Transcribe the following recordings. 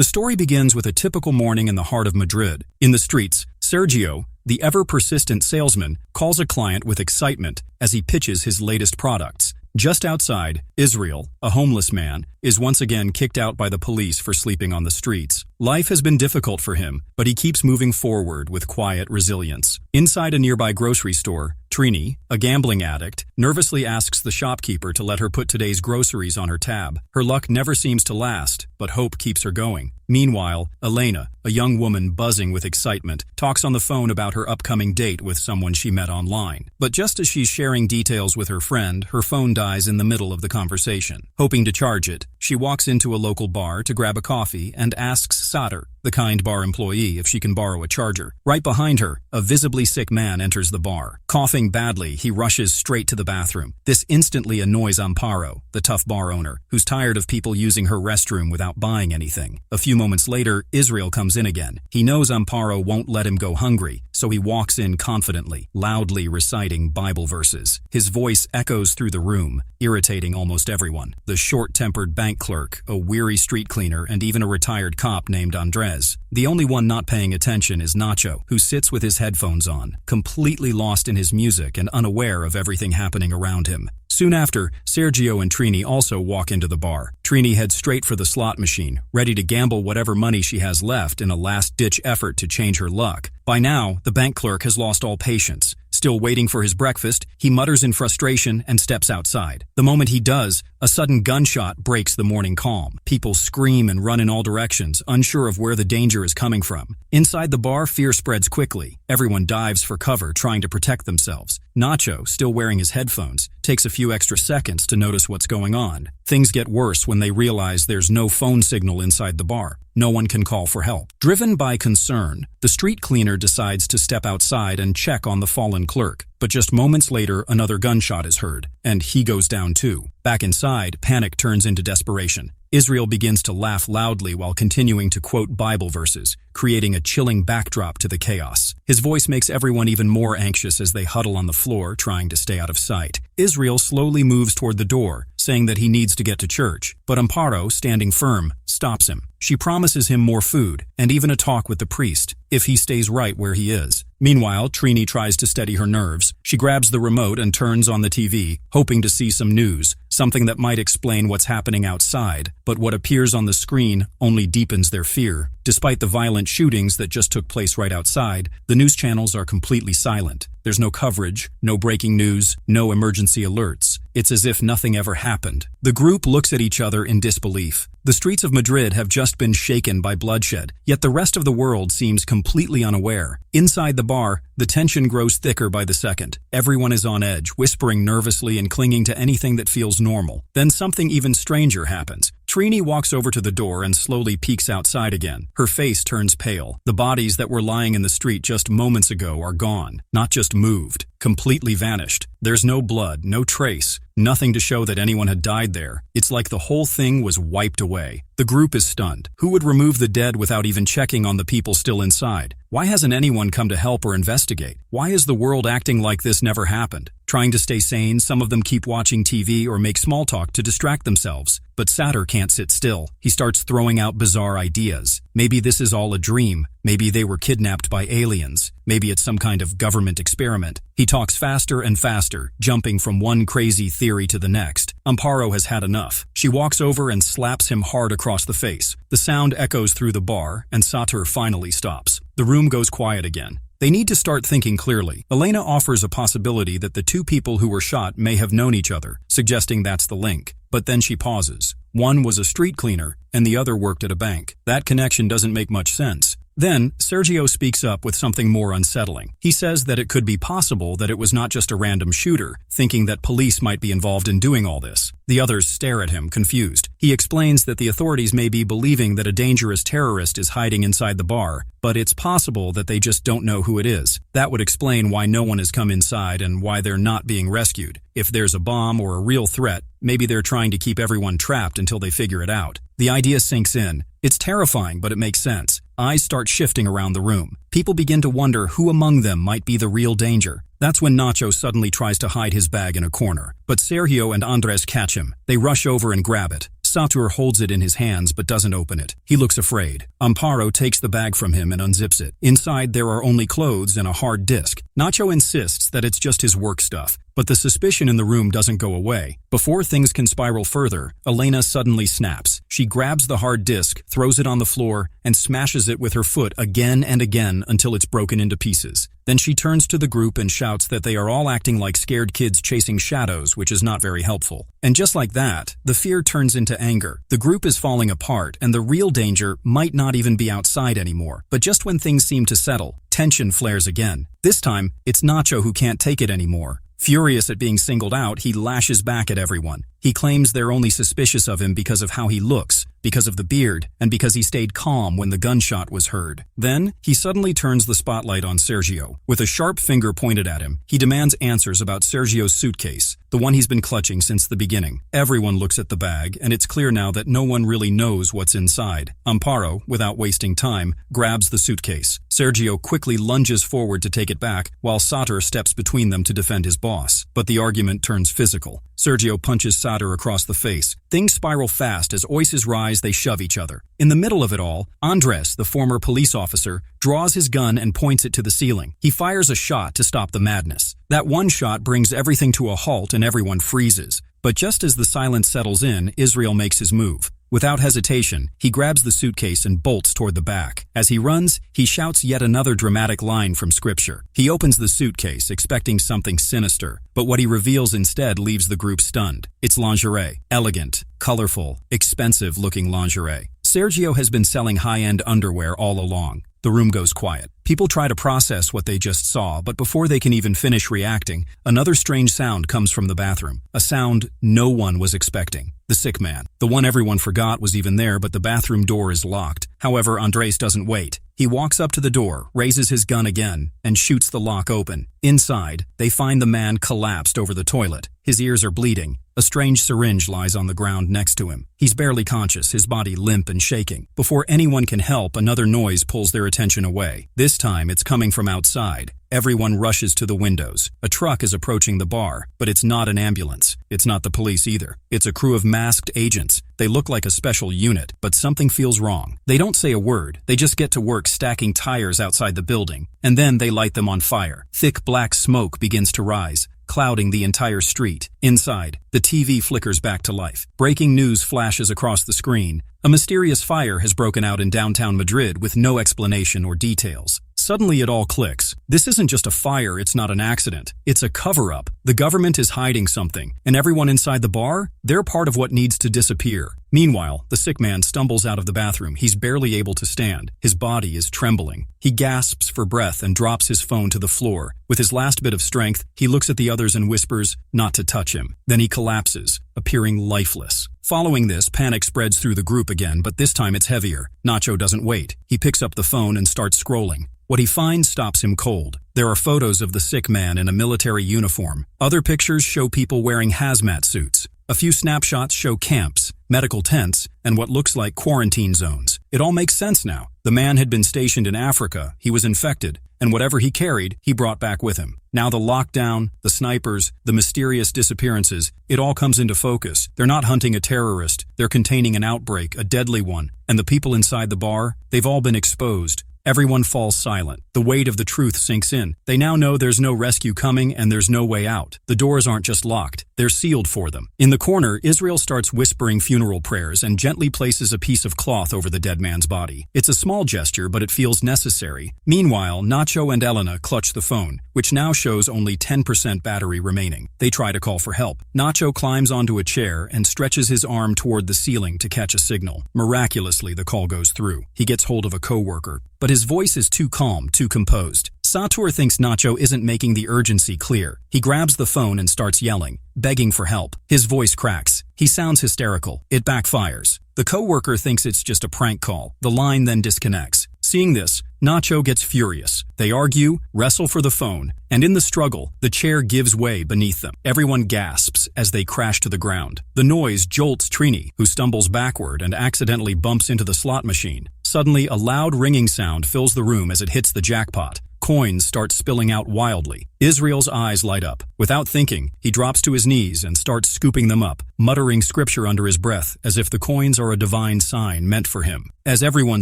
The story begins with a typical morning in the heart of Madrid. In the streets, Sergio, the ever-persistent salesman, calls a client with excitement as he pitches his latest products. Just outside, Israel, a homeless man, is once again kicked out by the police for sleeping on the streets. Life has been difficult for him, but he keeps moving forward with quiet resilience. Inside a nearby grocery store, Trini, a gambling addict, nervously asks the shopkeeper to let her put today's groceries on her tab. Her luck never seems to last, but hope keeps her going. Meanwhile, Elena, a young woman buzzing with excitement, talks on the phone about her upcoming date with someone she met online. But just as she's sharing details with her friend, her phone dies in the middle of the conversation. Hoping to charge it, she walks into a local bar to grab a coffee and asks Sater, the kind bar employee, if she can borrow a charger. Right behind her, a visibly sick man enters the bar. Coughing badly, he rushes straight to the bathroom. This instantly annoys Amparo, the tough bar owner, who's tired of people using her restroom without buying anything. A few moments later, Israel comes in again. He knows Amparo won't let him go hungry, so he walks in confidently, loudly reciting Bible verses. His voice echoes through the room, irritating almost everyone. The short-tempered bank clerk, a weary street cleaner, and even a retired cop named Andres. The only one not paying attention is Nacho, who sits with his headphones on, completely lost in his music and unaware of everything happening around him. Soon after, Sergio and Trini also walk into the bar. Trini heads straight for the slot machine, ready to gamble whatever money she has left in a last-ditch effort to change her luck. By now, the bank clerk has lost all patience. Still waiting for his breakfast, he mutters in frustration and steps outside. The moment he does, a sudden gunshot breaks the morning calm. People scream and run in all directions, unsure of where the danger is coming from. Inside the bar, fear spreads quickly. Everyone dives for cover, trying to protect themselves. Nacho, still wearing his headphones, takes a few extra seconds to notice what's going on. Things get worse when they realize there's no phone signal inside the bar. No one can call for help. Driven by concern, the street cleaner decides to step outside and check on the fallen clerk. But just moments later, another gunshot is heard, and he goes down too. Back inside, panic turns into desperation. Israel begins to laugh loudly while continuing to quote Bible verses, creating a chilling backdrop to the chaos. His voice makes everyone even more anxious as they huddle on the floor, trying to stay out of sight. Israel slowly moves toward the door, saying that he needs to get to church, but Amparo, standing firm, stops him. She promises him more food, and even a talk with the priest, if he stays right where he is. Meanwhile, Trini tries to steady her nerves. She grabs the remote and turns on the TV, hoping to see some news, something that might explain what's happening outside, but what appears on the screen only deepens their fear. Despite the violent shootings that just took place right outside, the news channels are completely silent. There's no coverage, no breaking news, no emergency alerts. It's as if nothing ever happened. The group looks at each other in disbelief. The streets of Madrid have just been shaken by bloodshed, yet the rest of the world seems completely unaware. Inside the bar, the tension grows thicker by the second. Everyone is on edge, whispering nervously and clinging to anything that feels normal. Then something even stranger happens. Trini walks over to the door and slowly peeks outside again. Her face turns pale. The bodies that were lying in the street just moments ago are gone, not just moved, completely vanished. There's no blood, no trace, nothing to show that anyone had died there. It's like the whole thing was wiped away. The group is stunned. Who would remove the dead without even checking on the people still inside? Why hasn't anyone come to help or investigate? Why is the world acting like this never happened? Trying to stay sane, some of them keep watching TV or make small talk to distract themselves. But Sater can't sit still. He starts throwing out bizarre ideas. Maybe this is all a dream. Maybe they were kidnapped by aliens. Maybe it's some kind of government experiment. He talks faster and faster, jumping from one crazy theory to the next. Amparo has had enough. She walks over and slaps him hard across the face. The sound echoes through the bar, and Sater finally stops. The room goes quiet again. They need to start thinking clearly. Elena offers a possibility that the two people who were shot may have known each other, suggesting that's the link. But then she pauses. One was a street cleaner, and the other worked at a bank. That connection doesn't make much sense. Then, Sergio speaks up with something more unsettling. He says that it could be possible that it was not just a random shooter, thinking that police might be involved in doing all this. The others stare at him, confused. He explains that the authorities may be believing that a dangerous terrorist is hiding inside the bar, but it's possible that they just don't know who it is. That would explain why no one has come inside and why they're not being rescued. If there's a bomb or a real threat, maybe they're trying to keep everyone trapped until they figure it out. The idea sinks in. It's terrifying, but it makes sense. Eyes start shifting around the room. People begin to wonder who among them might be the real danger. That's when Nacho suddenly tries to hide his bag in a corner. But Sergio and Andres catch him. They rush over and grab it. Satur holds it in his hands but doesn't open it. He looks afraid. Amparo takes the bag from him and unzips it. Inside there are only clothes and a hard disk. Nacho insists that it's just his work stuff, but the suspicion in the room doesn't go away. Before things can spiral further, Elena suddenly snaps. She grabs the hard disk, throws it on the floor, and smashes it with her foot again and again until it's broken into pieces. Then she turns to the group and shouts that they are all acting like scared kids chasing shadows, which is not very helpful. And just like that, the fear turns into anger. The group is falling apart, and the real danger might not even be outside anymore. But just when things seem to settle, tension flares again. This time, it's Nacho who can't take it anymore. Furious at being singled out, he lashes back at everyone. He claims they're only suspicious of him because of how he looks, because of the beard, and because he stayed calm when the gunshot was heard. Then, he suddenly turns the spotlight on Sergio. With a sharp finger pointed at him, he demands answers about Sergio's suitcase, the one he's been clutching since the beginning. Everyone looks at the bag, and it's clear now that no one really knows what's inside. Amparo, without wasting time, grabs the suitcase. Sergio quickly lunges forward to take it back, while Satur steps between them to defend his boss. But the argument turns physical. Sergio punches Satur across the face. Things spiral fast as voices rise, they shove each other. In the middle of it all, Andres, the former police officer, draws his gun and points it to the ceiling. He fires a shot to stop the madness. That one shot brings everything to a halt and everyone freezes. But just as the silence settles in, Israel makes his move. Without hesitation, he grabs the suitcase and bolts toward the back. As he runs, he shouts yet another dramatic line from scripture. He opens the suitcase, expecting something sinister, but what he reveals instead leaves the group stunned. It's lingerie. Elegant, colorful, expensive-looking lingerie. Sergio has been selling high-end underwear all along. The room goes quiet. People try to process what they just saw, but before they can even finish reacting, another strange sound comes from the bathroom. A sound no one was expecting. The sick man. The one everyone forgot was even there, but the bathroom door is locked. However, Andres doesn't wait. He walks up to the door, raises his gun again, and shoots the lock open. Inside, they find the man collapsed over the toilet. His ears are bleeding. A strange syringe lies on the ground next to him. He's barely conscious, his body limp and shaking. Before anyone can help, another noise pulls their attention away. This time, it's coming from outside. Everyone rushes to the windows. A truck is approaching the bar, but it's not an ambulance. It's not the police either. It's a crew of masked agents. They look like a special unit, but something feels wrong. They don't say a word. They just get to work stacking tires outside the building, and then they light them on fire. Thick black smoke begins to rise, clouding the entire street. Inside, the TV flickers back to life. Breaking news flashes across the screen. A mysterious fire has broken out in downtown Madrid with no explanation or details. Suddenly it all clicks. This isn't just a fire, it's not an accident. It's a cover-up. The government is hiding something, and everyone inside the bar, they're part of what needs to disappear. Meanwhile, the sick man stumbles out of the bathroom. He's barely able to stand. His body is trembling. He gasps for breath and drops his phone to the floor. With his last bit of strength, he looks at the others and whispers, not to touch him. Then he collapses, appearing lifeless. Following this, panic spreads through the group again, but this time it's heavier. Nacho doesn't wait. He picks up the phone and starts scrolling. What he finds stops him cold. There are photos of the sick man in a military uniform. Other pictures show people wearing hazmat suits. A few snapshots show camps, medical tents, and what looks like quarantine zones. It all makes sense now. The man had been stationed in Africa, he was infected, and whatever he carried, he brought back with him. Now the lockdown, the snipers, the mysterious disappearances, it all comes into focus. They're not hunting a terrorist, they're containing an outbreak, a deadly one. And the people inside the bar, they've all been exposed. Everyone falls silent. The weight of the truth sinks in. They now know there's no rescue coming and there's no way out. The doors aren't just locked, they're sealed for them. In the corner, Israel starts whispering funeral prayers and gently places a piece of cloth over the dead man's body. It's a small gesture, but it feels necessary. Meanwhile, Nacho and Elena clutch the phone, which now shows only 10% battery remaining. They try to call for help. Nacho climbs onto a chair and stretches his arm toward the ceiling to catch a signal. Miraculously, the call goes through. He gets hold of a coworker, but his voice is too calm, too composed. Satur thinks Nacho isn't making the urgency clear. He grabs the phone and starts yelling, begging for help. His voice cracks. He sounds hysterical. It backfires. The coworker thinks it's just a prank call. The line then disconnects. Seeing this, Nacho gets furious. They argue, wrestle for the phone, and in the struggle, the chair gives way beneath them. Everyone gasps as they crash to the ground. The noise jolts Trini, who stumbles backward and accidentally bumps into the slot machine. Suddenly, a loud ringing sound fills the room as it hits the jackpot. coins start spilling out wildly. Israel's eyes light up. Without thinking, he drops to his knees and starts scooping them up, muttering scripture under his breath as if the coins are a divine sign meant for him. As everyone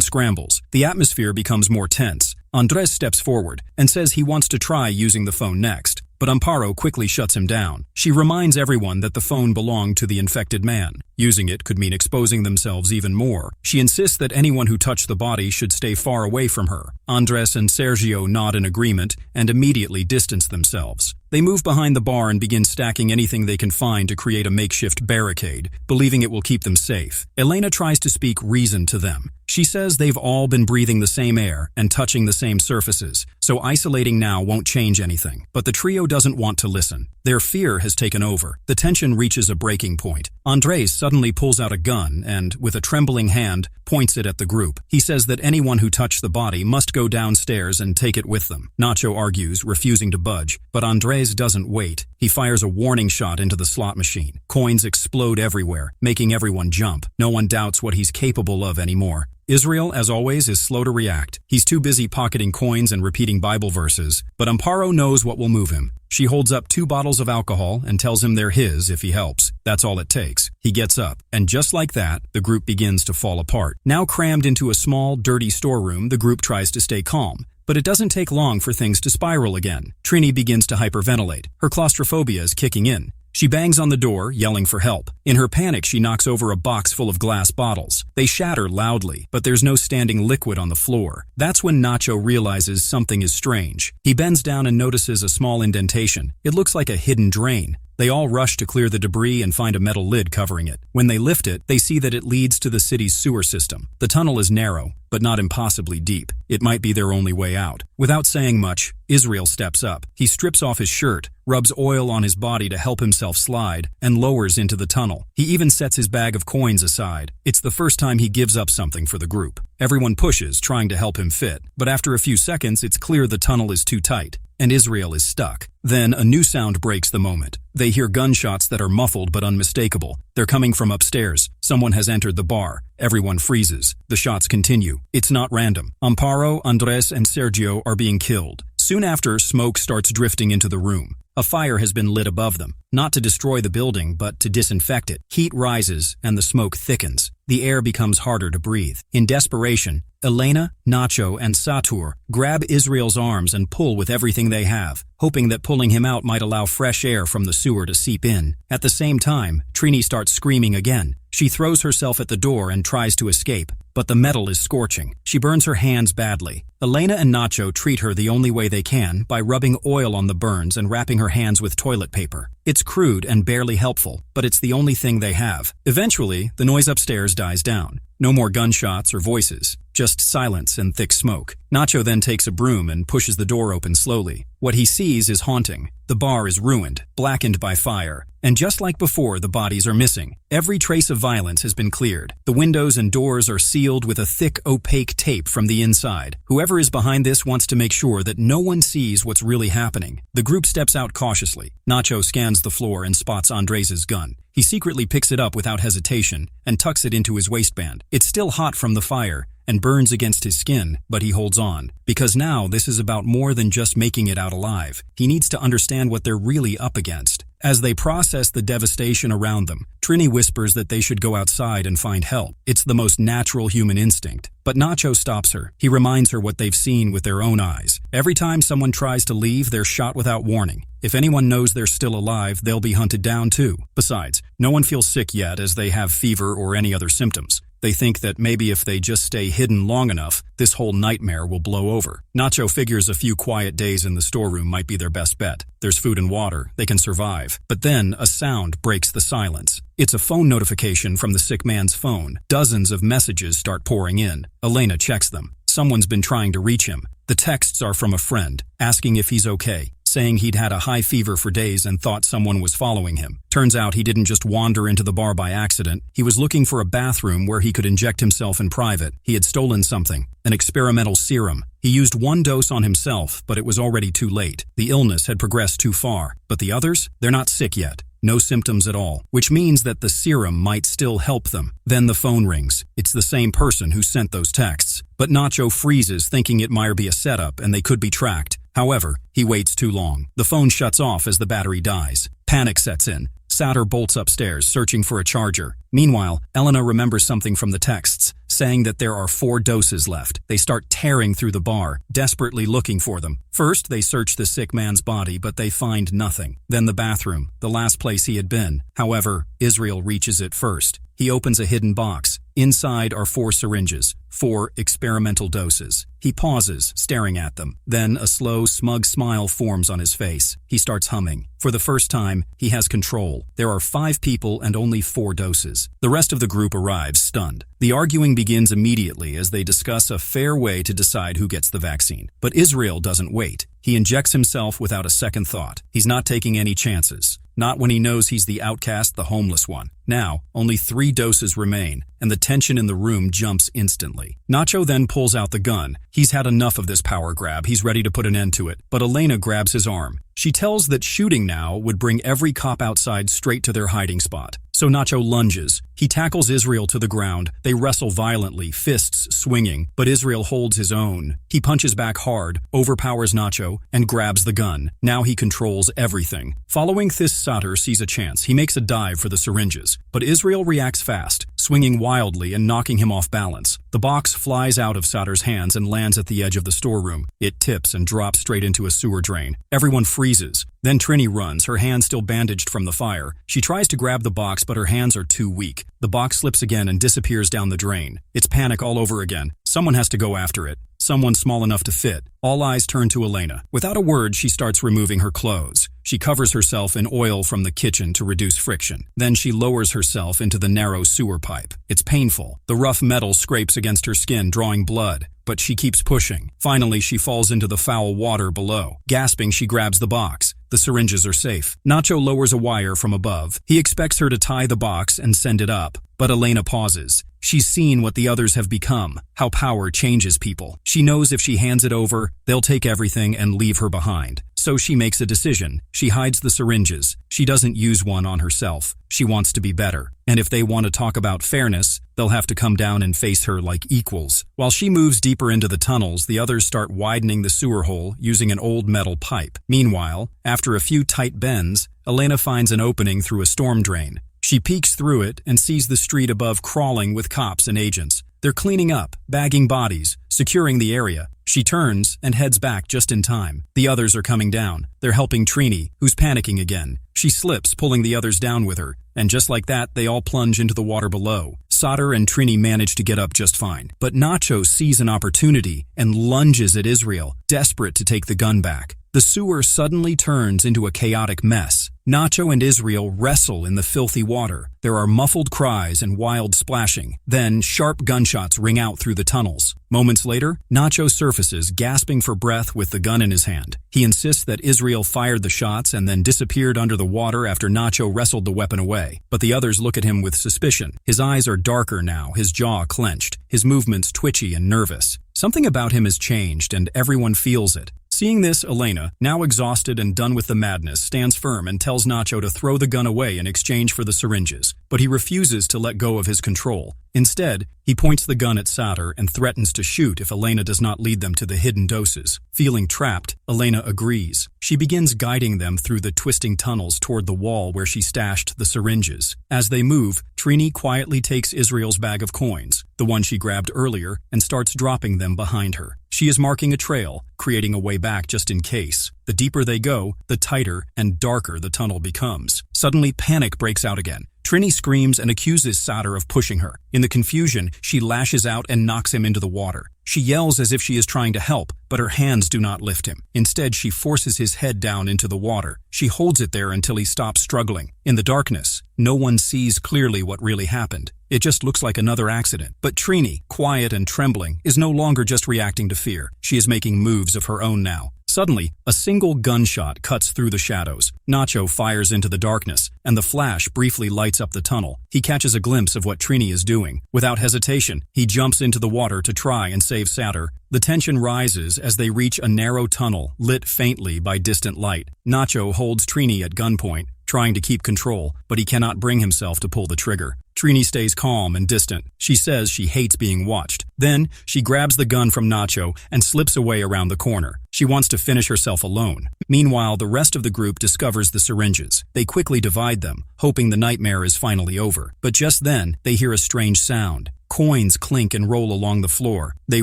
scrambles, the atmosphere becomes more tense. Andres steps forward and says he wants to try using the phone next, but Amparo quickly shuts him down. She reminds everyone that the phone belonged to the infected man. Using it could mean exposing themselves even more. She insists that anyone who touched the body should stay far away from her. Andres and Sergio nod in agreement and immediately distance themselves. They move behind the bar and begin stacking anything they can find to create a makeshift barricade, believing it will keep them safe. Elena tries to speak reason to them. She says they've all been breathing the same air and touching the same surfaces, so isolating now won't change anything. But the trio doesn't want to listen. Their fear has taken over. The tension reaches a breaking point. Andres suddenly pulls out a gun and, with a trembling hand, points it at the group. He says that anyone who touched the body must go downstairs and take it with them. Nacho argues, refusing to budge, but Andres doesn't wait. He fires a warning shot into the slot machine. Coins explode everywhere, making everyone jump. No one doubts what he's capable of anymore. Israel, as always, is slow to react. He's too busy pocketing coins and repeating Bible verses, but Amparo knows what will move him. She holds up 2 bottles of alcohol and tells him they're his if he helps. That's all it takes. He gets up, and just like that, the group begins to fall apart. Now crammed into a small, dirty storeroom, the group tries to stay calm. But it doesn't take long for things to spiral again. Trini begins to hyperventilate. Her claustrophobia is kicking in. She bangs on the door, yelling for help. In her panic, she knocks over a box full of glass bottles. They shatter loudly, but there's no standing liquid on the floor. That's when Nacho realizes something is strange. He bends down and notices a small indentation. It looks like a hidden drain. They all rush to clear the debris and find a metal lid covering it. When they lift it, they see that it leads to the city's sewer system. The tunnel is narrow, but not impossibly deep. It might be their only way out. Without saying much, Israel steps up. He strips off his shirt, rubs oil on his body to help himself slide, and lowers into the tunnel. He even sets his bag of coins aside. It's the first time he gives up something for the group. Everyone pushes, trying to help him fit, but after a few seconds, it's clear the tunnel is too tight, and Israel is stuck. Then a new sound breaks the moment. They hear gunshots that are muffled but unmistakable. They're coming from upstairs. Someone has entered the bar. Everyone freezes. The shots continue. It's not random. Amparo, Andres, and Sergio are being killed. Soon after, smoke starts drifting into the room. A fire has been lit above them, not to destroy the building, but to disinfect it. Heat rises, and the smoke thickens. The air becomes harder to breathe. In desperation, Elena, Nacho, and Satur grab Israel's arms and pull with everything they have, hoping that pulling him out might allow fresh air from the sewer to seep in. At the same time, Trini starts screaming again. She throws herself at the door and tries to escape, but the metal is scorching. She burns her hands badly. Elena and Nacho treat her the only way they can, by rubbing oil on the burns and wrapping her hands with toilet paper. It's crude and barely helpful, but it's the only thing they have. Eventually, the noise upstairs dies down. No more gunshots or voices, just silence and thick smoke. Nacho then takes a broom and pushes the door open slowly. What he sees is haunting. The bar is ruined, blackened by fire, and just like before, the bodies are missing. Every trace of violence has been cleared. The windows and doors are sealed with a thick, opaque tape from the inside. Whoever is behind this wants to make sure that no one sees what's really happening. The group steps out cautiously. Nacho scans the floor and spots Andres' gun. He secretly picks it up without hesitation and tucks it into his waistband. It's still hot from the fire and burns against his skin, but he holds on. Because now this is about more than just making it out alive. He needs to understand what they're really up against. As they process the devastation around them, Trini whispers that they should go outside and find help. It's the most natural human instinct. But Nacho stops her. He reminds her what they've seen with their own eyes. Every time someone tries to leave, they're shot without warning. If anyone knows they're still alive, they'll be hunted down too. Besides, no one feels sick yet as they have fever or any other symptoms. They think that maybe if they just stay hidden long enough, this whole nightmare will blow over. Nacho figures a few quiet days in the storeroom might be their best bet. There's food and water. They can survive. But then a sound breaks the silence. It's a phone notification from the sick man's phone. Dozens of messages start pouring in. Elena checks them. Someone's been trying to reach him. The texts are from a friend, asking if he's okay, saying he'd had a high fever for days and thought someone was following him. Turns out he didn't just wander into the bar by accident. He was looking for a bathroom where he could inject himself in private. He had stolen something, an experimental serum. He used one dose on himself, but it was already too late. The illness had progressed too far. But the others? They're not sick yet. No symptoms at all, which means that the serum might still help them. Then the phone rings. It's the same person who sent those texts. But Nacho freezes, thinking it might be a setup and they could be tracked. However, he waits too long. The phone shuts off as the battery dies. Panic sets in. Satur bolts upstairs, searching for a charger. Meanwhile, Elena remembers something from the texts, saying that there are 4 doses left. They start tearing through the bar, desperately looking for them. First, they search the sick man's body, but they find nothing. Then the bathroom, the last place he had been. However, Israel reaches it first. He opens a hidden box. Inside are 4 syringes, 4 experimental doses. He pauses, staring at them. Then a slow, smug smile forms on his face. He starts humming. For the first time, he has control. There are 5 people and only 4 doses. The rest of the group arrives, stunned. The arguing begins immediately as they discuss a fair way to decide who gets the vaccine. But Israel doesn't wait. He injects himself without a second thought. He's not taking any chances. Not when he knows he's the outcast, the homeless one. Now, only 3 doses remain, and the tension in the room jumps instantly. Nacho then pulls out the gun. He's had enough of this power grab. He's ready to put an end to it. But Elena grabs his arm. She tells that shooting now would bring every cop outside straight to their hiding spot. So Nacho lunges. He tackles Israel to the ground. They wrestle violently, fists swinging, but Israel holds his own. He punches back hard, overpowers Nacho, and grabs the gun. Now he controls everything. Following this, Satur sees a chance. He makes a dive for the syringes, but Israel reacts fast, swinging wildly and knocking him off balance. The box flies out of Satur's hands and lands at the edge of the storeroom. It tips and drops straight into a sewer drain. Everyone freezes. Then Trini runs, her hand still bandaged from the fire. She tries to grab the box, but her hands are too weak. The box slips again and disappears down the drain. It's panic all over again. Someone has to go after it. Someone small enough to fit. All eyes turn to Elena. Without a word, she starts removing her clothes. She covers herself in oil from the kitchen to reduce friction. Then she lowers herself into the narrow sewer pipe. It's painful. The rough metal scrapes against her skin, drawing blood. But she keeps pushing. Finally, she falls into the foul water below. Gasping, she grabs the box. The syringes are safe. Nacho lowers a wire from above. He expects her to tie the box and send it up. But Elena pauses. She's seen what the others have become, how power changes people. She knows if she hands it over, they'll take everything and leave her behind. So she makes a decision. She hides the syringes. She doesn't use one on herself. She wants to be better. And if they want to talk about fairness, they'll have to come down and face her like equals. While she moves deeper into the tunnels, the others start widening the sewer hole using an old metal pipe. Meanwhile, after a few tight bends, Elena finds an opening through a storm drain. She peeks through it and sees the street above crawling with cops and agents. They're cleaning up, bagging bodies, securing the area. She turns and heads back just in time. The others are coming down. They're helping Trini, who's panicking again. She slips, pulling the others down with her. And just like that, they all plunge into the water below. Satur and Trini manage to get up just fine. But Nacho sees an opportunity and lunges at Israel, desperate to take the gun back. The sewer suddenly turns into a chaotic mess. Nacho and Israel wrestle in the filthy water. There are muffled cries and wild splashing. Then sharp gunshots ring out through the tunnels. Moments later, Nacho surfaces, gasping for breath with the gun in his hand. He insists that Israel fired the shots and then disappeared under the water after Nacho wrestled the weapon away. But the others look at him with suspicion. His eyes are darker now, his jaw clenched, his movements twitchy and nervous. Something about him has changed, and everyone feels it. Seeing this, Elena, now exhausted and done with the madness, stands firm and tells Nacho to throw the gun away in exchange for the syringes. But he refuses to let go of his control. Instead, he points the gun at Satur and threatens to shoot if Elena does not lead them to the hidden doses. Feeling trapped, Elena agrees. She begins guiding them through the twisting tunnels toward the wall where she stashed the syringes. As they move, Trini quietly takes Israel's bag of coins, the one she grabbed earlier, and starts dropping them behind her. She is marking a trail, creating a way back just in case. The deeper they go, the tighter and darker the tunnel becomes. Suddenly, panic breaks out again. Trini screams and accuses Satur of pushing her. In the confusion, she lashes out and knocks him into the water. She yells as if she is trying to help, but her hands do not lift him. Instead, she forces his head down into the water. She holds it there until he stops struggling. In the darkness, no one sees clearly what really happened. It just looks like another accident. But Trini, quiet and trembling, is no longer just reacting to fear. She is making moves of her own now. Suddenly, a single gunshot cuts through the shadows. Nacho fires into the darkness, and the flash briefly lights up the tunnel. He catches a glimpse of what Trini is doing. Without hesitation, he jumps into the water to try and save Satur. The tension rises as they reach a narrow tunnel, lit faintly by distant light. Nacho holds Trini at gunpoint, trying to keep control, but he cannot bring himself to pull the trigger. Trini stays calm and distant. She says she hates being watched. Then, she grabs the gun from Nacho and slips away around the corner. She wants to finish herself alone. Meanwhile, the rest of the group discovers the syringes. They quickly divide them, hoping the nightmare is finally over. But just then, they hear a strange sound. Coins clink and roll along the floor. They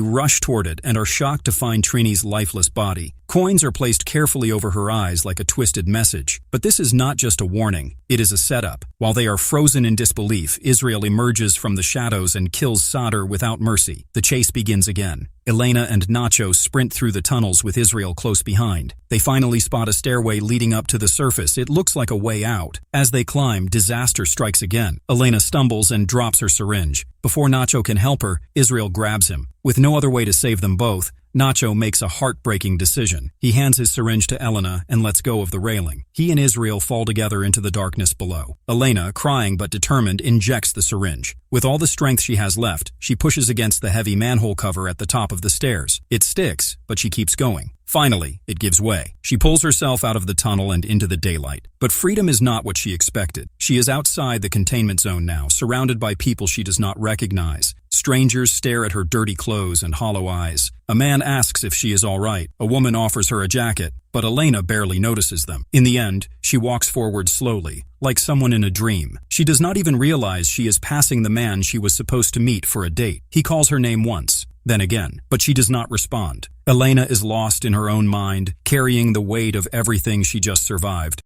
rush toward it and are shocked to find Trini's lifeless body. Coins are placed carefully over her eyes like a twisted message. But this is not just a warning, it is a setup. While they are frozen in disbelief, Israel emerges from the shadows and kills Sadr without mercy. The chase begins again. Elena and Nacho sprint through the tunnels with Israel close behind. They finally spot a stairway leading up to the surface. It looks like a way out. As they climb, disaster strikes again. Elena stumbles and drops her syringe. Before Nacho can help her, Israel grabs him. With no other way to save them both, Nacho makes a heartbreaking decision. He hands his syringe to Elena and lets go of the railing. He and Israel fall together into the darkness below. Elena, crying but determined, injects the syringe. With all the strength she has left, she pushes against the heavy manhole cover at the top of the stairs. It sticks, but she keeps going. Finally, it gives way. She pulls herself out of the tunnel and into the daylight. But freedom is not what she expected. She is outside the containment zone now, surrounded by people she does not recognize. Strangers stare at her dirty clothes and hollow eyes. A man asks if she is all right. A woman offers her a jacket, but Elena barely notices them. In the end, she walks forward slowly, like someone in a dream. She does not even realize she is passing the man she was supposed to meet for a date. He calls her name once, then again, but she does not respond. Elena is lost in her own mind, carrying the weight of everything she just survived.